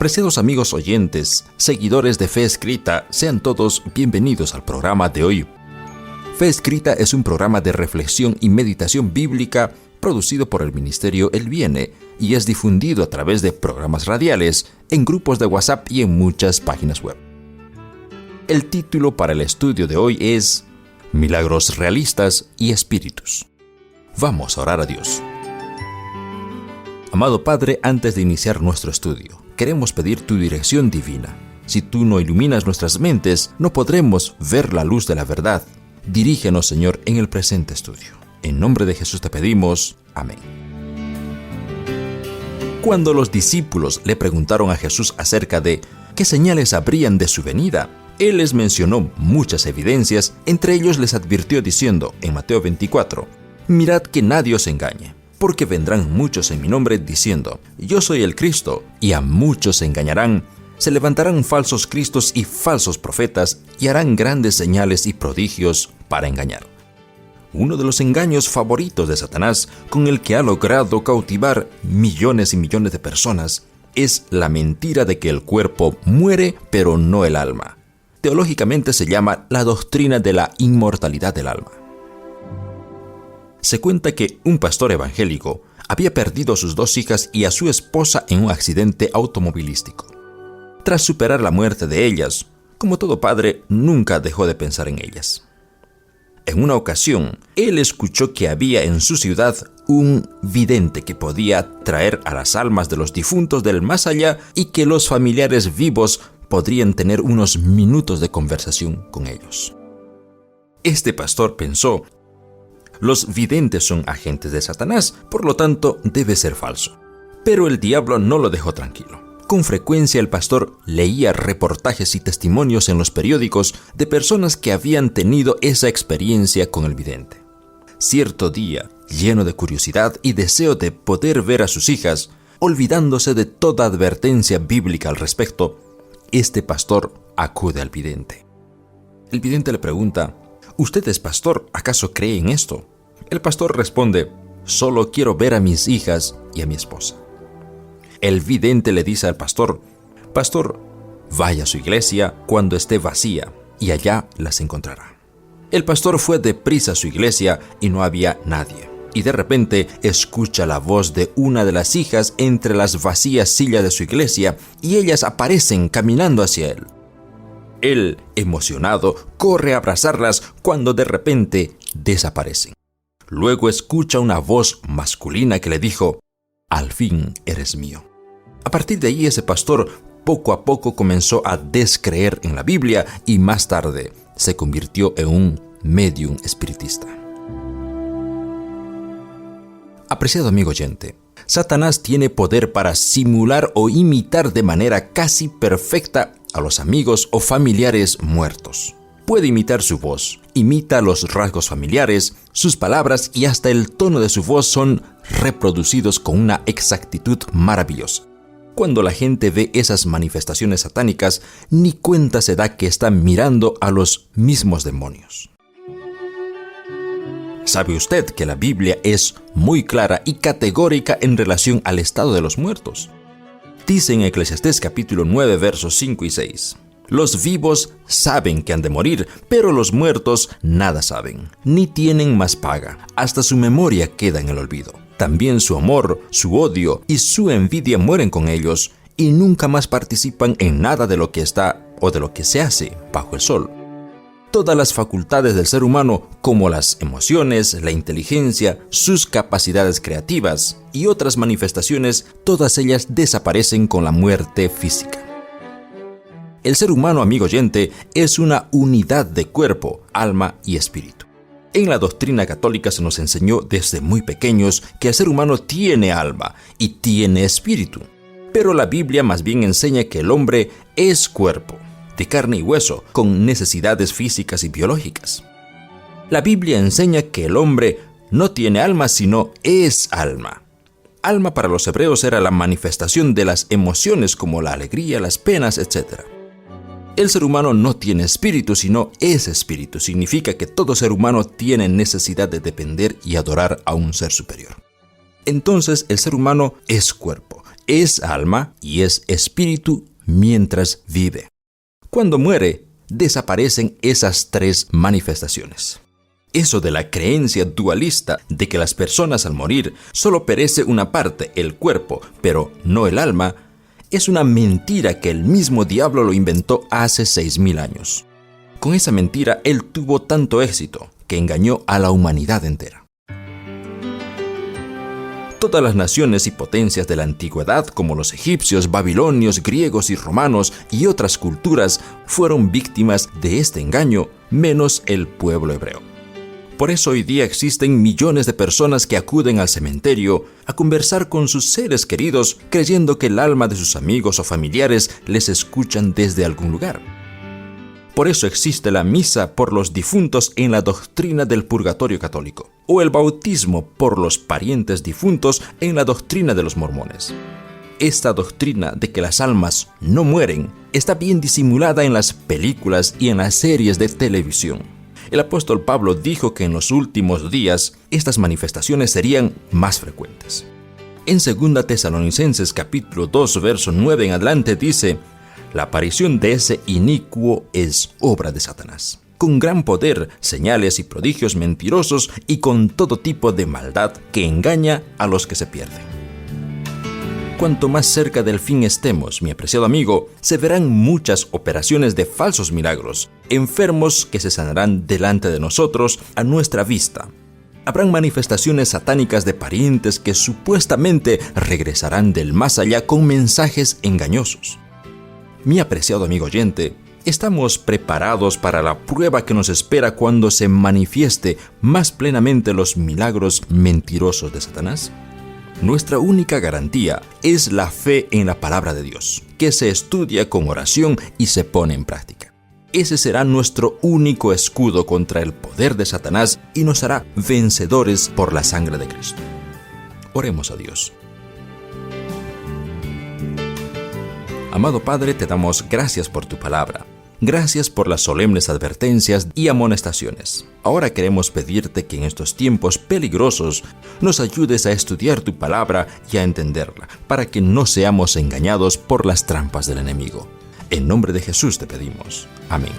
Apreciados amigos oyentes, seguidores de Fe Escrita, sean todos bienvenidos al programa de hoy. Fe Escrita es un programa de reflexión y meditación bíblica producido por el Ministerio El Viene y es difundido a través de programas radiales, en grupos de WhatsApp y en muchas páginas web. El título para el estudio de hoy es Milagros realistas y espíritus. Vamos a orar a Dios. Amado Padre, antes de iniciar nuestro estudio, queremos pedir tu dirección divina. Si tú no iluminas nuestras mentes, no podremos ver la luz de la verdad. Dirígenos, Señor, en el presente estudio. En nombre de Jesús te pedimos. Amén. Cuando los discípulos le preguntaron a Jesús acerca de qué señales habrían de su venida, Él les mencionó muchas evidencias. Entre ellos les advirtió diciendo en Mateo 24, «Mirad que nadie os engañe, porque vendrán muchos en mi nombre diciendo, yo soy el Cristo, y a muchos se engañarán. Se levantarán falsos cristos y falsos profetas, y harán grandes señales y prodigios para engañar». Uno de los engaños favoritos de Satanás, con el que ha logrado cautivar millones y millones de personas, es la mentira de que el cuerpo muere, pero no el alma. Teológicamente se llama la doctrina de la inmortalidad del alma. Se cuenta que un pastor evangélico había perdido a sus 2 hijas y a su esposa en un accidente automovilístico. Tras superar la muerte de ellas, como todo padre, nunca dejó de pensar en ellas. En una ocasión, él escuchó que había en su ciudad un vidente que podía traer a las almas de los difuntos del más allá y que los familiares vivos podrían tener unos minutos de conversación con ellos. Este pastor pensó, los videntes son agentes de Satanás, por lo tanto debe ser falso. Pero el diablo no lo dejó tranquilo. Con frecuencia el pastor leía reportajes y testimonios en los periódicos de personas que habían tenido esa experiencia con el vidente. Cierto día, lleno de curiosidad y deseo de poder ver a sus hijas, olvidándose de toda advertencia bíblica al respecto, este pastor acude al vidente. El vidente le pregunta, «¿Usted es pastor? ¿Acaso cree en esto?» El pastor responde, «Solo quiero ver a mis hijas y a mi esposa». El vidente le dice al pastor, «Pastor, vaya a su iglesia cuando esté vacía y allá las encontrará». El pastor fue deprisa a su iglesia y no había nadie. Y de repente escucha la voz de una de las hijas entre las vacías sillas de su iglesia y ellas aparecen caminando hacia él. Él, emocionado, corre a abrazarlas cuando de repente desaparecen. Luego escucha una voz masculina que le dijo, «Al fin eres mío». A partir de ahí ese pastor poco a poco comenzó a descreer en la Biblia y más tarde se convirtió en un médium espiritista. Apreciado amigo oyente, Satanás tiene poder para simular o imitar de manera casi perfecta a los amigos o familiares muertos. Puede imitar su voz, imita los rasgos familiares, sus palabras y hasta el tono de su voz son reproducidos con una exactitud maravillosa. Cuando la gente ve esas manifestaciones satánicas, ni cuenta se da que están mirando a los mismos demonios. ¿Sabe usted que la Biblia es muy clara y categórica en relación al estado de los muertos? Dice en Eclesiastés capítulo 9, versos 5 y 6. Los vivos saben que han de morir, pero los muertos nada saben, ni tienen más paga. Hasta su memoria queda en el olvido. También su amor, su odio y su envidia mueren con ellos, y nunca más participan en nada de lo que está o de lo que se hace bajo el sol. Todas las facultades del ser humano, como las emociones, la inteligencia, sus capacidades creativas y otras manifestaciones, todas ellas desaparecen con la muerte física. El ser humano, amigo oyente, es una unidad de cuerpo, alma y espíritu. En la doctrina católica se nos enseñó desde muy pequeños que el ser humano tiene alma y tiene espíritu. Pero la Biblia más bien enseña que el hombre es cuerpo, de carne y hueso, con necesidades físicas y biológicas. La Biblia enseña que el hombre no tiene alma, sino es alma. Alma para los hebreos era la manifestación de las emociones como la alegría, las penas, etc. El ser humano no tiene espíritu, sino es espíritu. Significa que todo ser humano tiene necesidad de depender y adorar a un ser superior. Entonces el ser humano es cuerpo, Es alma y es espíritu mientras vive. Cuando muere, desaparecen esas tres manifestaciones. Eso de la creencia dualista de que las personas al morir solo perece una parte, el cuerpo, pero no el alma, es una mentira que el mismo diablo lo inventó hace 6.000 años. Con esa mentira él tuvo tanto éxito que engañó a la humanidad entera. Todas las naciones y potencias de la antigüedad, como los egipcios, babilonios, griegos y romanos y otras culturas, fueron víctimas de este engaño, menos el pueblo hebreo. Por eso hoy día existen millones de personas que acuden al cementerio a conversar con sus seres queridos, creyendo que el alma de sus amigos o familiares les escuchan desde algún lugar. Por eso existe la misa por los difuntos en la doctrina del purgatorio católico, o el bautismo por los parientes difuntos en la doctrina de los mormones. Esta doctrina de que las almas no mueren está bien disimulada en las películas y en las series de televisión. El apóstol Pablo dijo que en los últimos días estas manifestaciones serían más frecuentes. En 2 Tesalonicenses capítulo 2, verso 9 en adelante dice: la aparición de ese inicuo es obra de Satanás, con gran poder, señales y prodigios mentirosos y con todo tipo de maldad que engaña a los que se pierden. Cuanto más cerca del fin estemos, mi apreciado amigo, se verán muchas operaciones de falsos milagros, enfermos que se sanarán delante de nosotros a nuestra vista. Habrán manifestaciones satánicas de parientes que supuestamente regresarán del más allá con mensajes engañosos. Mi apreciado amigo oyente, ¿estamos preparados para la prueba que nos espera cuando se manifieste más plenamente los milagros mentirosos de Satanás? Nuestra única garantía es la fe en la palabra de Dios, que se estudia con oración y se pone en práctica. Ese será nuestro único escudo contra el poder de Satanás y nos hará vencedores por la sangre de Cristo. Oremos a Dios. Amado Padre, te damos gracias por tu palabra. Gracias por las solemnes advertencias y amonestaciones. Ahora queremos pedirte que en estos tiempos peligrosos nos ayudes a estudiar tu palabra y a entenderla, para que no seamos engañados por las trampas del enemigo. En nombre de Jesús te pedimos. Amén.